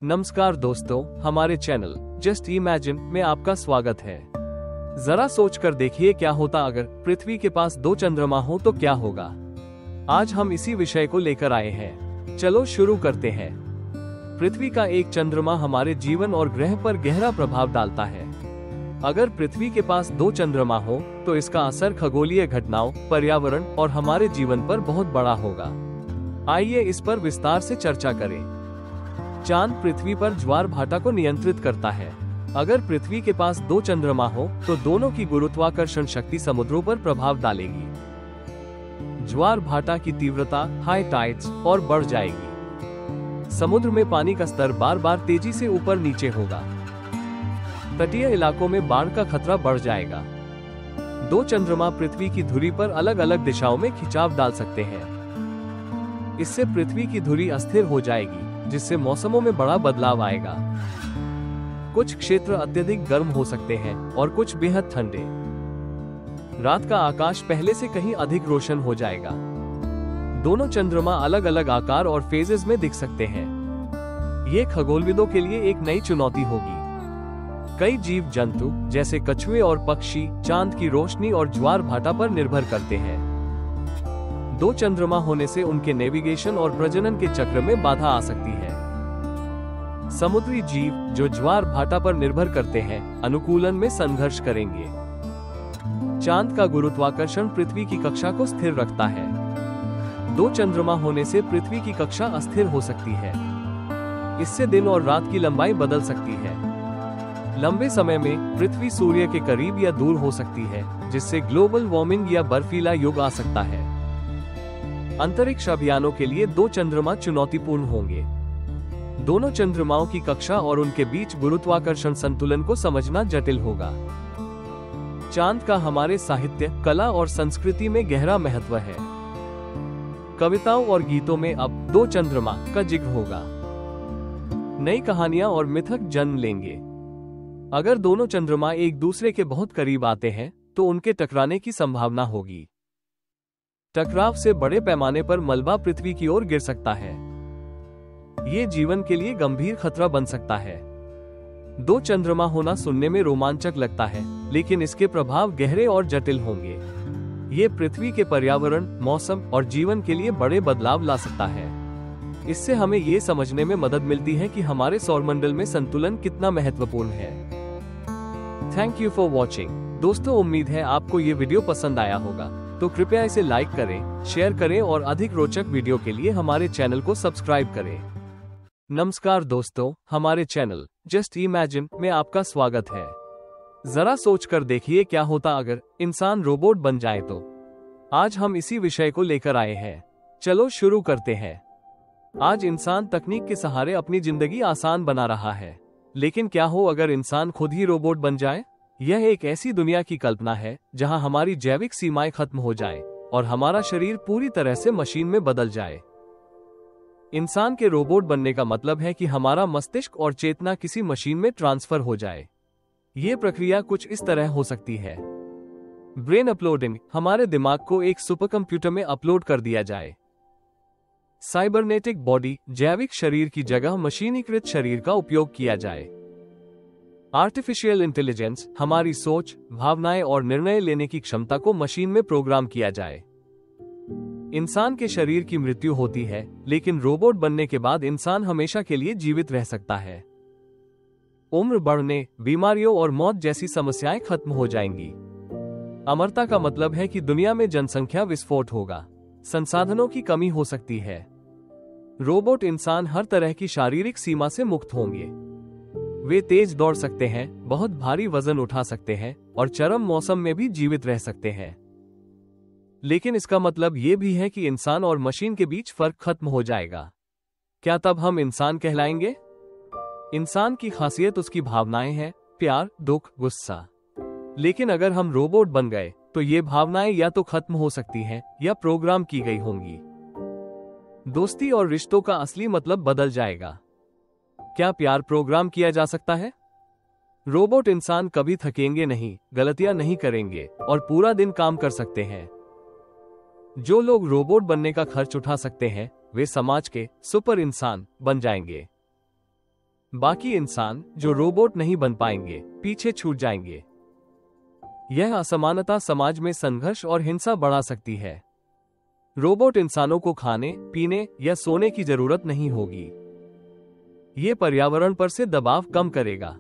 नमस्कार दोस्तों, हमारे चैनल जस्ट इमेजिन में आपका स्वागत है। जरा सोच कर देखिए क्या होता अगर पृथ्वी के पास 2 चंद्रमा हो तो क्या होगा। आज हम इसी विषय को लेकर आए हैं। चलो शुरू करते हैं। पृथ्वी का एक चंद्रमा हमारे जीवन और ग्रह पर गहरा प्रभाव डालता है। अगर पृथ्वी के पास 2 चंद्रमा हो तो इसका असर खगोलीय घटनाओं, पर्यावरण और हमारे जीवन पर बहुत बड़ा होगा। आइए इस पर विस्तार से चर्चा करें। चांद पृथ्वी पर ज्वार भाटा को नियंत्रित करता है। अगर पृथ्वी के पास 2 चंद्रमा हो तो दोनों की गुरुत्वाकर्षण शक्ति समुद्रों पर प्रभाव डालेगी। ज्वार भाटा की तीव्रता, हाई टाइड्स और बढ़ जाएगी। समुद्र में पानी का स्तर बार बार तेजी से ऊपर नीचे होगा। तटीय इलाकों में बाढ़ का खतरा बढ़ जाएगा। 2 चंद्रमा पृथ्वी की धुरी पर अलग अलग दिशाओं में खिंचाव डाल सकते हैं। इससे पृथ्वी की धुरी अस्थिर हो जाएगी, जिससे मौसमों में बड़ा बदलाव आएगा। कुछ क्षेत्र अत्यधिक गर्म हो सकते हैं और कुछ बेहद ठंडे। रात का आकाश पहले से कहीं अधिक रोशन हो जाएगा। दोनों चंद्रमा अलग अलग आकार और फेजेस में दिख सकते हैं। ये खगोलविदों के लिए एक नई चुनौती होगी। कई जीव जंतु जैसे कछुए और पक्षी चांद की रोशनी और ज्वार भाटा पर निर्भर करते हैं। 2 चंद्रमा होने से उनके नेविगेशन और प्रजनन के चक्र में बाधा आ सकती है। समुद्री जीव जो ज्वार भाटा पर निर्भर करते हैं, अनुकूलन में संघर्ष करेंगे। चांद का गुरुत्वाकर्षण पृथ्वी की कक्षा को स्थिर रखता है। 2 चंद्रमा होने से पृथ्वी की कक्षा अस्थिर हो सकती है। इससे दिन और रात की लंबाई बदल सकती है। लंबे समय में पृथ्वी सूर्य के करीब या दूर हो सकती है, जिससे ग्लोबल वार्मिंग या बर्फीला युग आ सकता है। अंतरिक्ष अभियानों के लिए 2 चंद्रमा चुनौतीपूर्ण होंगे। दोनों चंद्रमाओं की कक्षा और उनके बीच गुरुत्वाकर्षण संतुलन को समझना जटिल होगा। चांद का हमारे साहित्य, कला और संस्कृति में गहरा महत्व है। कविताओं और गीतों में अब 2 चंद्रमा का जिक्र होगा। नई कहानियां और मिथक जन्म लेंगे। अगर दोनों चंद्रमा एक दूसरे के बहुत करीब आते हैं तो उनके टकराने की संभावना होगी। टकराव से बड़े पैमाने पर मलबा पृथ्वी की ओर गिर सकता है। ये जीवन के लिए गंभीर खतरा बन सकता है। 2 चंद्रमा होना सुनने में रोमांचक लगता है, लेकिन इसके प्रभाव गहरे और जटिल होंगे। ये पृथ्वी के पर्यावरण, मौसम और जीवन के लिए बड़े बदलाव ला सकता है। इससे हमें ये समझने में मदद मिलती है कि हमारे सौरमंडल में संतुलन कितना महत्वपूर्ण है। Thank you for watching. दोस्तों, उम्मीद है आपको ये वीडियो पसंद आया होगा, तो कृपया इसे लाइक करें, शेयर करें और अधिक रोचक वीडियो के लिए हमारे चैनल को सब्सक्राइब करें। नमस्कार दोस्तों, हमारे चैनल जस्ट इमेजिन में आपका स्वागत है। जरा सोच कर देखिए क्या होता अगर इंसान रोबोट बन जाए तो। आज हम इसी विषय को लेकर आए हैं। चलो शुरू करते हैं। आज इंसान तकनीक के सहारे अपनी जिंदगी आसान बना रहा है, लेकिन क्या हो अगर इंसान खुद ही रोबोट बन जाए? यह एक ऐसी दुनिया की कल्पना है जहां हमारी जैविक सीमाएं खत्म हो जाए और हमारा शरीर पूरी तरह से मशीन में बदल जाए। इंसान के रोबोट बनने का मतलब है कि हमारा मस्तिष्क और चेतना किसी मशीन में ट्रांसफर हो जाए। यह प्रक्रिया कुछ इस तरह हो सकती है। ब्रेन अपलोडिंग, हमारे दिमाग को एक सुपरकंप्यूटर में अपलोड कर दिया जाए। साइबरनेटिक बॉडी, जैविक शरीर की जगह मशीनीकृत शरीर का उपयोग किया जाए। आर्टिफिशियल इंटेलिजेंस, हमारी सोच, भावनाएं और निर्णय लेने की क्षमता को मशीन में प्रोग्राम किया जाए। इंसान के शरीर की मृत्यु होती है, लेकिन रोबोट बनने के बाद इंसान हमेशा के लिए जीवित रह सकता है। उम्र बढ़ने, बीमारियों और मौत जैसी समस्याएं खत्म हो जाएंगी। अमरता का मतलब है कि दुनिया में जनसंख्या विस्फोट होगा। संसाधनों की कमी हो सकती है। रोबोट इंसान हर तरह की शारीरिक सीमा से मुक्त होंगे। वे तेज दौड़ सकते हैं, बहुत भारी वजन उठा सकते हैं और चरम मौसम में भी जीवित रह सकते हैं। लेकिन इसका मतलब ये भी है कि इंसान और मशीन के बीच फर्क खत्म हो जाएगा। क्या तब हम इंसान कहलाएंगे? इंसान की खासियत उसकी भावनाएं हैं, प्यार, दुख, गुस्सा। लेकिन अगर हम रोबोट बन गए तो ये भावनाएं या तो खत्म हो सकती हैं या प्रोग्राम की गई होंगी। दोस्ती और रिश्तों का असली मतलब बदल जाएगा। क्या प्यार प्रोग्राम किया जा सकता है? रोबोट इंसान कभी थकेंगे नहीं, गलतियां नहीं करेंगे और पूरा दिन काम कर सकते हैं। जो लोग रोबोट बनने का खर्च उठा सकते हैं, वे समाज के सुपर इंसान बन जाएंगे। बाकी इंसान जो रोबोट नहीं बन पाएंगे पीछे छूट जाएंगे। यह असमानता समाज में संघर्ष और हिंसा बढ़ा सकती है। रोबोट इंसानों को खाने, पीने या सोने की जरूरत नहीं होगी। ये पर्यावरण पर से दबाव कम करेगा।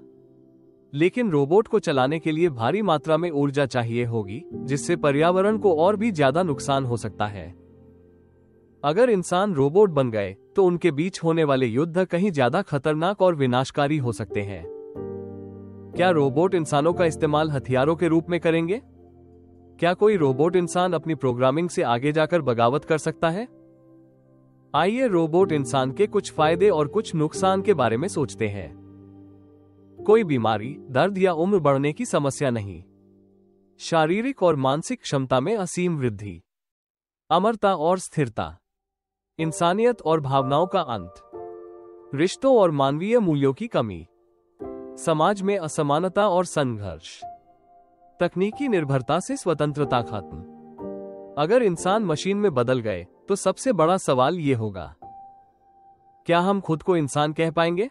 लेकिन रोबोट को चलाने के लिए भारी मात्रा में ऊर्जा चाहिए होगी, जिससे पर्यावरण को और भी ज्यादा नुकसान हो सकता है। अगर इंसान रोबोट बन गए तो उनके बीच होने वाले युद्ध कहीं ज्यादा खतरनाक और विनाशकारी हो सकते हैं। क्या रोबोट इंसानों का इस्तेमाल हथियारों के रूप में करेंगे? क्या कोई रोबोट इंसान अपनी प्रोग्रामिंग से आगे जाकर बगावत कर सकता है? आइए रोबोट इंसान के कुछ फायदे और कुछ नुकसान के बारे में सोचते हैं। कोई बीमारी, दर्द या उम्र बढ़ने की समस्या नहीं। शारीरिक और मानसिक क्षमता में असीम वृद्धि। अमरता और स्थिरता। इंसानियत और भावनाओं का अंत। रिश्तों और मानवीय मूल्यों की कमी। समाज में असमानता और संघर्ष। तकनीकी निर्भरता से स्वतंत्रता खत्म। अगर इंसान मशीन में बदल गए तो सबसे बड़ा सवाल ये होगा, क्या हम खुद को इंसान कह पाएंगे?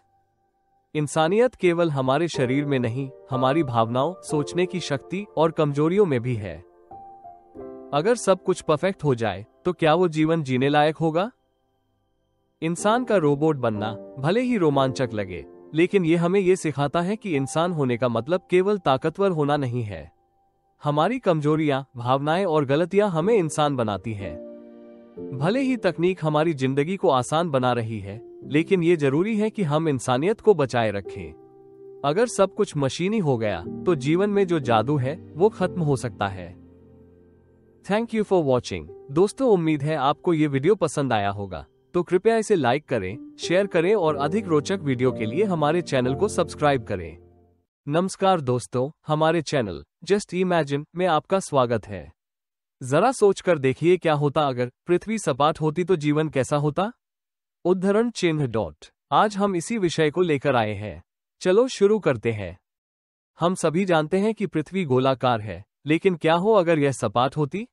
इंसानियत केवल हमारे शरीर में नहीं, हमारी भावनाओं, सोचने की शक्ति और कमजोरियों में भी है। अगर सब कुछ परफेक्ट हो जाए तो क्या वो जीवन जीने लायक होगा? इंसान का रोबोट बनना भले ही रोमांचक लगे, लेकिन ये हमें ये सिखाता है कि इंसान होने का मतलब केवल ताकतवर होना नहीं है। हमारी कमजोरियां, भावनाएं और गलतियां हमें इंसान बनाती हैं। भले ही तकनीक हमारी जिंदगी को आसान बना रही है, लेकिन ये जरूरी है कि हम इंसानियत को बचाए रखें। अगर सब कुछ मशीनी हो गया तो जीवन में जो जादू है वो खत्म हो सकता है। Thank you for watching. दोस्तों, उम्मीद है आपको ये वीडियो पसंद आया होगा, तो कृपया इसे लाइक करें, शेयर करें और अधिक रोचक वीडियो के लिए हमारे चैनल को सब्सक्राइब करें। नमस्कार दोस्तों, हमारे चैनल जस्ट इमेजिन में आपका स्वागत है। जरा सोचकर देखिए, क्या होता अगर पृथ्वी सपाट होती तो जीवन कैसा होता? उद्धरण चिन्ह . आज हम इसी विषय को लेकर आए हैं। चलो शुरू करते हैं। हम सभी जानते हैं कि पृथ्वी गोलाकार है, लेकिन क्या हो अगर यह सपाट होती?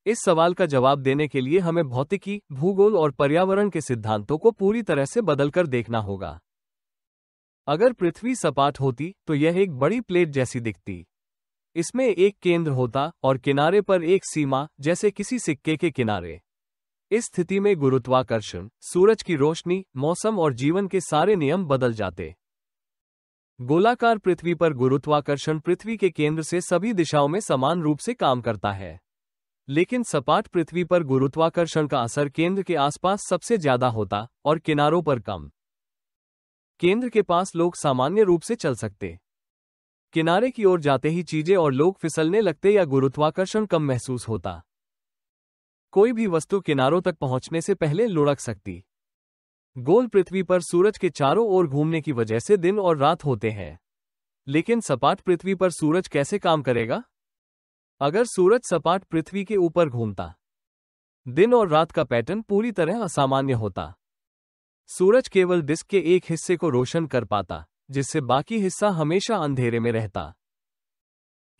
इस सवाल का जवाब देने के लिए हमें भौतिकी, भूगोल और पर्यावरण के सिद्धांतों को पूरी तरह से बदलकर देखना होगा। अगर पृथ्वी सपाट होती तो यह एक बड़ी प्लेट जैसी दिखती। इसमें एक केंद्र होता और किनारे पर एक सीमा, जैसे किसी सिक्के के किनारे। इस स्थिति में गुरुत्वाकर्षण, सूरज की रोशनी, मौसम और जीवन के सारे नियम बदल जाते। गोलाकार पृथ्वी पर गुरुत्वाकर्षण पृथ्वी के केंद्र से सभी दिशाओं में समान रूप से काम करता है। लेकिन सपाट पृथ्वी पर गुरुत्वाकर्षण का असर केंद्र के आसपास सबसे ज्यादा होता और किनारों पर कम। केंद्र के पास लोग सामान्य रूप से चल सकते। किनारे की ओर जाते ही चीजें और लोग फिसलने लगते या गुरुत्वाकर्षण कम महसूस होता। कोई भी वस्तु किनारों तक पहुंचने से पहले लुढ़क सकती। गोल पृथ्वी पर सूरज के चारों ओर घूमने की वजह से दिन और रात होते हैं। लेकिन सपाट पृथ्वी पर सूरज कैसे काम करेगा? अगर सूरज सपाट पृथ्वी के ऊपर घूमता, दिन और रात का पैटर्न पूरी तरह असामान्य होता। सूरज केवल डिस्क के एक हिस्से को रोशन कर पाता, जिससे बाकी हिस्सा हमेशा अंधेरे में रहता।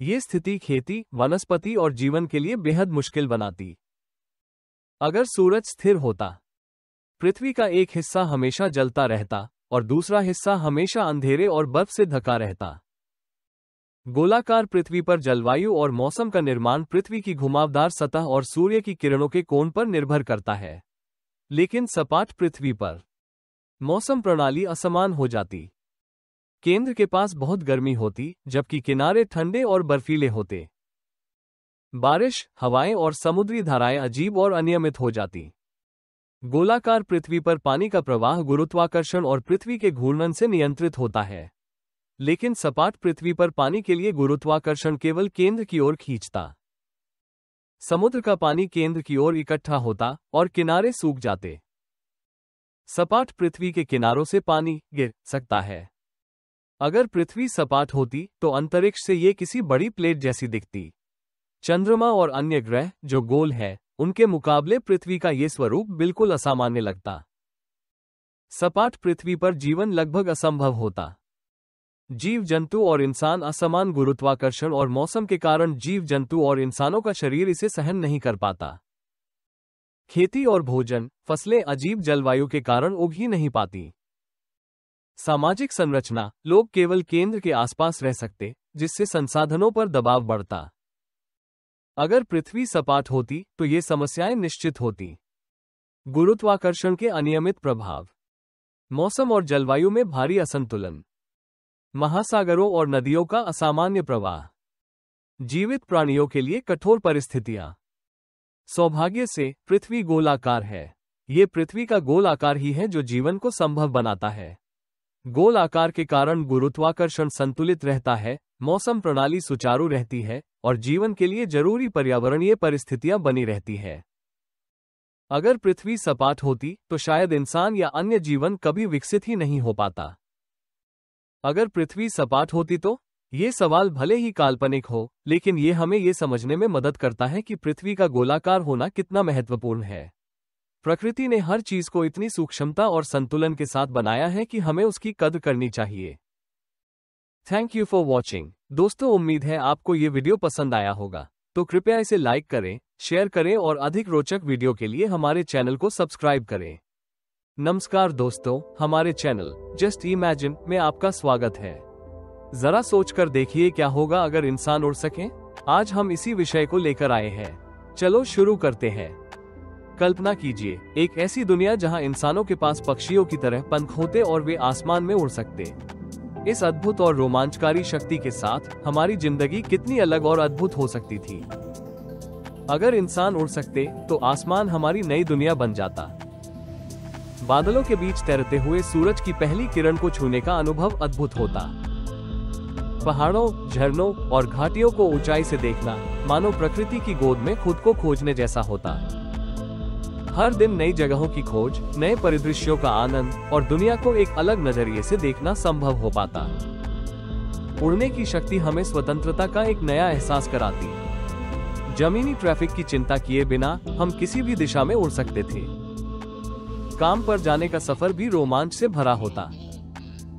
ये स्थिति खेती, वनस्पति और जीवन के लिए बेहद मुश्किल बनाती। अगर सूरज स्थिर होता, पृथ्वी का एक हिस्सा हमेशा जलता रहता और दूसरा हिस्सा हमेशा अंधेरे और बर्फ से ढका रहता। गोलाकार पृथ्वी पर जलवायु और मौसम का निर्माण पृथ्वी की घुमावदार सतह और सूर्य की किरणों के कोण पर निर्भर करता है। लेकिन सपाट पृथ्वी पर मौसम प्रणाली असमान हो जाती। केंद्र के पास बहुत गर्मी होती, जबकि किनारे ठंडे और बर्फीले होते। बारिश, हवाएं और समुद्री धाराएं अजीब और अनियमित हो जाती। गोलाकार पृथ्वी पर पानी का प्रवाह गुरुत्वाकर्षण और पृथ्वी के घूर्णन से नियंत्रित होता है। लेकिन सपाट पृथ्वी पर पानी के लिए गुरुत्वाकर्षण केवल केंद्र की ओर खींचता। समुद्र का पानी केंद्र की ओर इकट्ठा होता और किनारे सूख जाते। सपाट पृथ्वी के किनारों से पानी गिर सकता है। अगर पृथ्वी सपाट होती तो अंतरिक्ष से ये किसी बड़ी प्लेट जैसी दिखती। चंद्रमा और अन्य ग्रह जो गोल है, उनके मुकाबले पृथ्वी का ये स्वरूप बिल्कुल असामान्य लगता। सपाट पृथ्वी पर जीवन लगभग असंभव होता। जीव जंतु और इंसान असमान गुरुत्वाकर्षण और मौसम के कारण जीव जंतु और इंसानों का शरीर इसे सहन नहीं कर पाता। खेती और भोजन, फसलें अजीब जलवायु के कारण उग ही नहीं पाती। सामाजिक संरचना, लोग केवल केंद्र के आसपास रह सकते, जिससे संसाधनों पर दबाव बढ़ता। अगर पृथ्वी सपाट होती तो ये समस्याएं निश्चित होती। गुरुत्वाकर्षण के अनियमित प्रभाव, मौसम और जलवायु में भारी असंतुलन, महासागरों और नदियों का असामान्य प्रवाह, जीवित प्राणियों के लिए कठोर परिस्थितियां। सौभाग्य से पृथ्वी गोलाकार है। ये पृथ्वी का गोल आकार ही है जो जीवन को संभव बनाता है। गोल आकार के कारण गुरुत्वाकर्षण संतुलित रहता है, मौसम प्रणाली सुचारू रहती है और जीवन के लिए जरूरी पर्यावरणीय परिस्थितियां बनी रहती है। अगर पृथ्वी सपाट होती तो शायद इंसान या अन्य जीवन कभी विकसित ही नहीं हो पाता। अगर पृथ्वी सपाट होती तो ये सवाल भले ही काल्पनिक हो, लेकिन ये हमें ये समझने में मदद करता है कि पृथ्वी का गोलाकार होना कितना महत्वपूर्ण है। प्रकृति ने हर चीज को इतनी सूक्ष्मता और संतुलन के साथ बनाया है कि हमें उसकी कद्र करनी चाहिए। Thank you for watching. दोस्तों, उम्मीद है आपको ये वीडियो पसंद आया होगा, तो कृपया इसे लाइक करें, शेयर करें और अधिक रोचक वीडियो के लिए हमारे चैनल को सब्सक्राइब करें। नमस्कार दोस्तों, हमारे चैनल जस्ट इमेजिन में आपका स्वागत है। जरा सोचकर देखिए क्या होगा अगर इंसान उड़ सकें। आज हम इसी विषय को लेकर आए हैं। चलो शुरू करते हैं। कल्पना कीजिए एक ऐसी दुनिया जहां इंसानों के पास पक्षियों की तरह पंख होते और वे आसमान में उड़ सकते। इस अद्भुत और रोमांचकारी शक्ति के साथ हमारी जिंदगी कितनी अलग और अद्भुत हो सकती थी। अगर इंसान उड़ सकते तो आसमान हमारी नई दुनिया बन जाता। बादलों के बीच तैरते हुए सूरज की पहली किरण को छूने का अनुभव अद्भुत होता। पहाड़ों, झरनों और घाटियों को ऊंचाई से देखना मानो प्रकृति की गोद में खुद को खोजने जैसा होता। हर दिन नई जगहों की खोज, नए परिदृश्यों का आनंद और दुनिया को एक अलग नजरिए से देखना संभव हो पाता। उड़ने की शक्ति हमें स्वतंत्रता का एक नया एहसास कराती। जमीनी ट्रैफिक की चिंता किए बिना हम किसी भी दिशा में उड़ सकते थे। काम पर जाने का सफर भी रोमांच से भरा होता।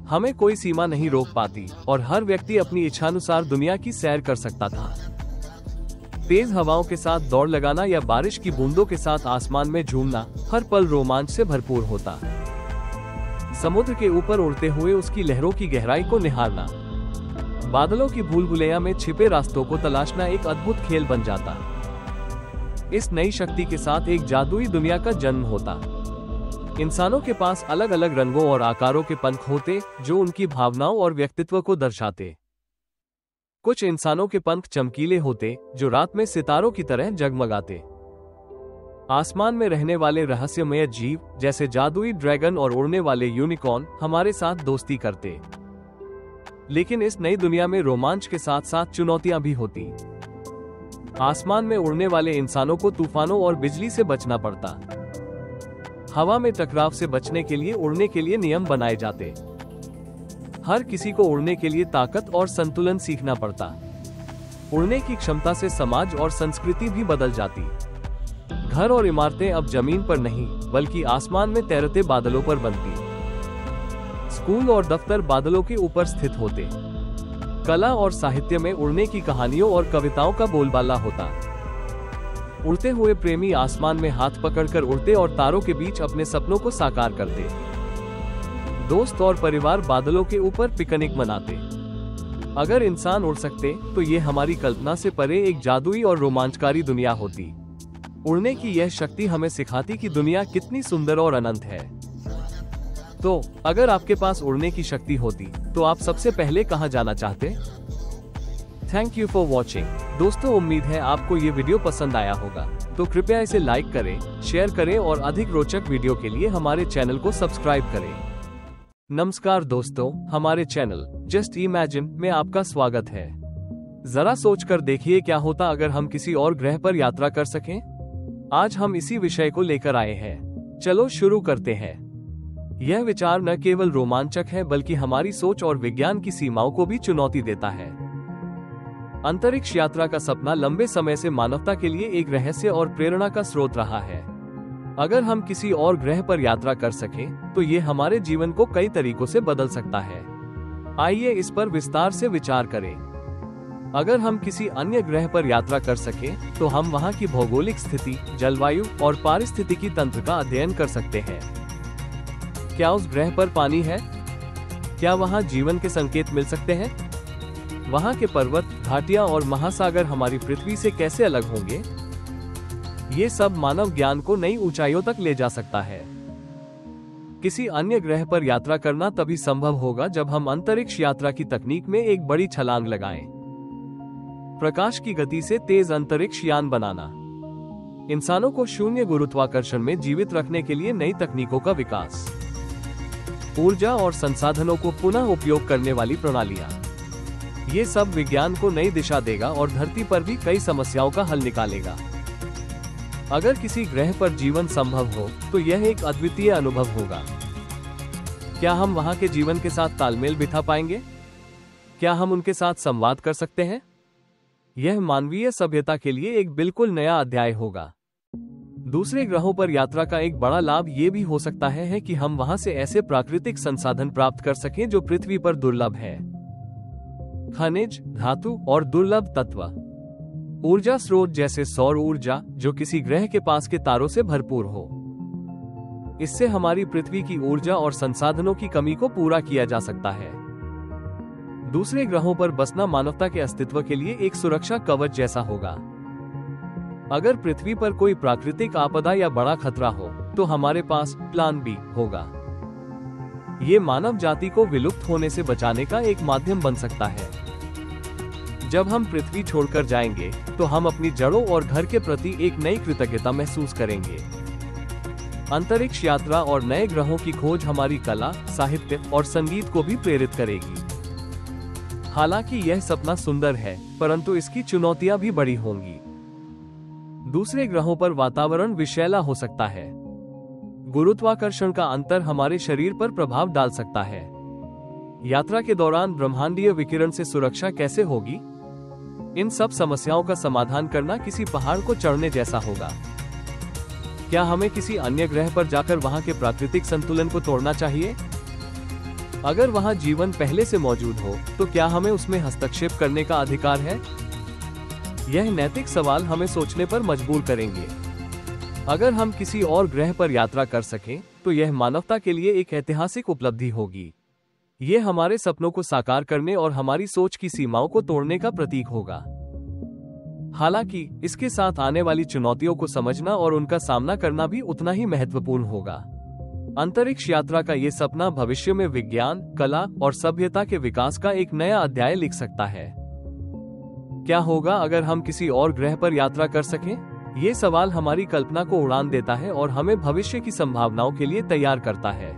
हमें कोई सीमा नहीं रोक पाती और हर व्यक्ति अपनी इच्छानुसार दुनिया की सैर कर सकता था। तेज हवाओं के साथ दौड़ लगाना या बारिश की बूंदों के साथ आसमान में झूमना हर पल रोमांच से भरपूर होता। समुद्र के ऊपर उड़ते हुए उसकी लहरों की गहराई को निहारना, बादलों की भूल-भुलैया में छिपे रास्तों को तलाशना एक अद्भुत खेल बन जाता। इस नई शक्ति के साथ एक जादुई दुनिया का जन्म होता। इंसानों के पास अलग अलग रंगों और आकारों के पंख होते जो उनकी भावनाओं और व्यक्तित्व को दर्शाते। कुछ इंसानों के पंख चमकीले होते जो रात में सितारों की तरह जगमगाते। आसमान में रहने वाले रहस्यमय जीव जैसे जादुई ड्रैगन और उड़ने वाले यूनिकॉर्न हमारे साथ दोस्ती करते। लेकिन इस नई दुनिया में रोमांच के साथ साथ चुनौतियां भी होती। आसमान में उड़ने वाले इंसानों को तूफानों और बिजली से बचना पड़ता। हवा में टकराव से बचने के लिए उड़ने के लिए नियम बनाए जाते। हर किसी को उड़ने के लिए ताकत और संतुलन सीखना पड़ता। उड़ने की क्षमता से समाज और संस्कृति भी बदल जाती। घर और इमारतें अब जमीन पर नहीं बल्कि आसमान में तैरते बादलों पर बनती। स्कूल और दफ्तर बादलों के ऊपर स्थित होते। कला और साहित्य में उड़ने की कहानियों और कविताओं का बोलबाला होता। उड़ते हुए प्रेमी आसमान में हाथ पकड़कर उड़ते और तारों के बीच अपने सपनों को साकार करते। दोस्त और परिवार बादलों के ऊपर पिकनिक मनाते। अगर इंसान उड़ सकते तो ये हमारी कल्पना से परे एक जादुई और रोमांचकारी दुनिया होती। उड़ने की यह शक्ति हमें सिखाती कि दुनिया कितनी सुंदर और अनंत है। तो अगर आपके पास उड़ने की शक्ति होती तो आप सबसे पहले कहां जाना चाहते? Thank you for watching. दोस्तों, उम्मीद है आपको ये वीडियो पसंद आया होगा, तो कृपया इसे लाइक करें, शेयर करें और अधिक रोचक वीडियो के लिए हमारे चैनल को सब्सक्राइब करें। नमस्कार दोस्तों, हमारे चैनल जस्ट इमेजिन में आपका स्वागत है। जरा सोचकर देखिए क्या होता अगर हम किसी और ग्रह पर यात्रा कर सकें। आज हम इसी विषय को लेकर आए हैं। चलो शुरू करते हैं। यह विचार न केवल रोमांचक है बल्कि हमारी सोच और विज्ञान की सीमाओं को भी चुनौती देता है। अंतरिक्ष यात्रा का सपना लंबे समय से मानवता के लिए एक रहस्य और प्रेरणा का स्रोत रहा है। अगर हम किसी और ग्रह पर यात्रा कर सकें, तो ये हमारे जीवन को कई तरीकों से बदल सकता है। आइए इस पर विस्तार से विचार करें। अगर हम किसी अन्य ग्रह पर यात्रा कर सकें, तो हम वहां की भौगोलिक स्थिति, जलवायु और पारिस्थितिकी तंत्र का अध्ययन कर सकते हैं। क्या उस ग्रह पर पानी है? क्या वहाँ जीवन के संकेत मिल सकते हैं? वहाँ के पर्वत, घाटियाँ और महासागर हमारी पृथ्वी से कैसे अलग होंगे? ये सब मानव ज्ञान को नई ऊंचाइयों तक ले जा सकता है। किसी अन्य ग्रह पर यात्रा करना तभी संभव होगा जब हम अंतरिक्ष यात्रा की तकनीक में एक बड़ी छलांग लगाएं। प्रकाश की गति से तेज अंतरिक्ष यान बनाना, इंसानों को शून्य गुरुत्वाकर्षण में जीवित रखने के लिए नई तकनीकों का विकास, ऊर्जा और संसाधनों को पुनः उपयोग करने वाली प्रणालियां, ये सब विज्ञान को नई दिशा देगा और धरती पर भी कई समस्याओं का हल निकालेगा। अगर किसी ग्रह पर जीवन संभव हो तो यह एक अद्वितीय अनुभव होगा। क्या हम वहां के जीवन के साथ तालमेल बिठा पाएंगे? क्या हम उनके साथ संवाद कर सकते हैं? यह मानवीय सभ्यता के लिए एक बिल्कुल नया अध्याय होगा। दूसरे ग्रहों पर यात्रा का एक बड़ा लाभ ये भी हो सकता है कि हम वहां से ऐसे प्राकृतिक संसाधन प्राप्त कर सकें जो पृथ्वी पर दुर्लभ है। खनिज, धातु और दुर्लभ तत्व, ऊर्जा स्रोत जैसे सौर ऊर्जा जो किसी ग्रह के पास के तारों से भरपूर हो। इससे हमारी पृथ्वी की ऊर्जा और संसाधनों की कमी को पूरा किया जा सकता है। दूसरे ग्रहों पर बसना मानवता के अस्तित्व के लिए एक सुरक्षा कवच जैसा होगा। अगर पृथ्वी पर कोई प्राकृतिक आपदा या बड़ा खतरा हो तो हमारे पास प्लान बी होगा। ये मानव जाति को विलुप्त होने से बचाने का एक माध्यम बन सकता है। जब हम पृथ्वी छोड़कर जाएंगे तो हम अपनी जड़ों और घर के प्रति एक नई कृतज्ञता महसूस करेंगे। अंतरिक्ष यात्रा और नए ग्रहों की खोज हमारी कला, साहित्य और संगीत को भी प्रेरित करेगी। हालांकि यह सपना सुंदर है, परंतु इसकी चुनौतियां भी बड़ी होंगी। दूसरे ग्रहों पर वातावरण विषैला हो सकता है। गुरुत्वाकर्षण का अंतर हमारे शरीर पर प्रभाव डाल सकता है। यात्रा के दौरान ब्रह्मांडीय विकिरण से सुरक्षा कैसे होगी? इन सब समस्याओं का समाधान करना किसी पहाड़ को चढ़ने जैसा होगा। क्या हमें किसी अन्य ग्रह पर जाकर वहां के प्राकृतिक संतुलन को तोड़ना चाहिए? अगर वहां जीवन पहले से मौजूद हो तो क्या हमें उसमें हस्तक्षेप करने का अधिकार है? यह नैतिक सवाल हमें सोचने पर मजबूर करेंगे। अगर हम किसी और ग्रह पर यात्रा कर सकें तो यह मानवता के लिए एक ऐतिहासिक उपलब्धि होगी। ये हमारे सपनों को साकार करने और हमारी सोच की सीमाओं को तोड़ने का प्रतीक होगा। हालांकि इसके साथ आने वाली चुनौतियों को समझना और उनका सामना करना भी उतना ही महत्वपूर्ण होगा। अंतरिक्ष यात्रा का ये सपना भविष्य में विज्ञान, कला और सभ्यता के विकास का एक नया अध्याय लिख सकता है। क्या होगा अगर हम किसी और ग्रह पर यात्रा कर सकें? ये सवाल हमारी कल्पना को उड़ान देता है और हमें भविष्य की संभावनाओं के लिए तैयार करता है।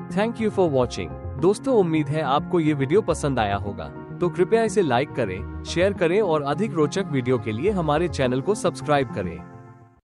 Thank you for watching. दोस्तों, उम्मीद है आपको ये वीडियो पसंद आया होगा, तो कृपया इसे लाइक करें, शेयर करें और अधिक रोचक वीडियो के लिए हमारे चैनल को सब्सक्राइब करें।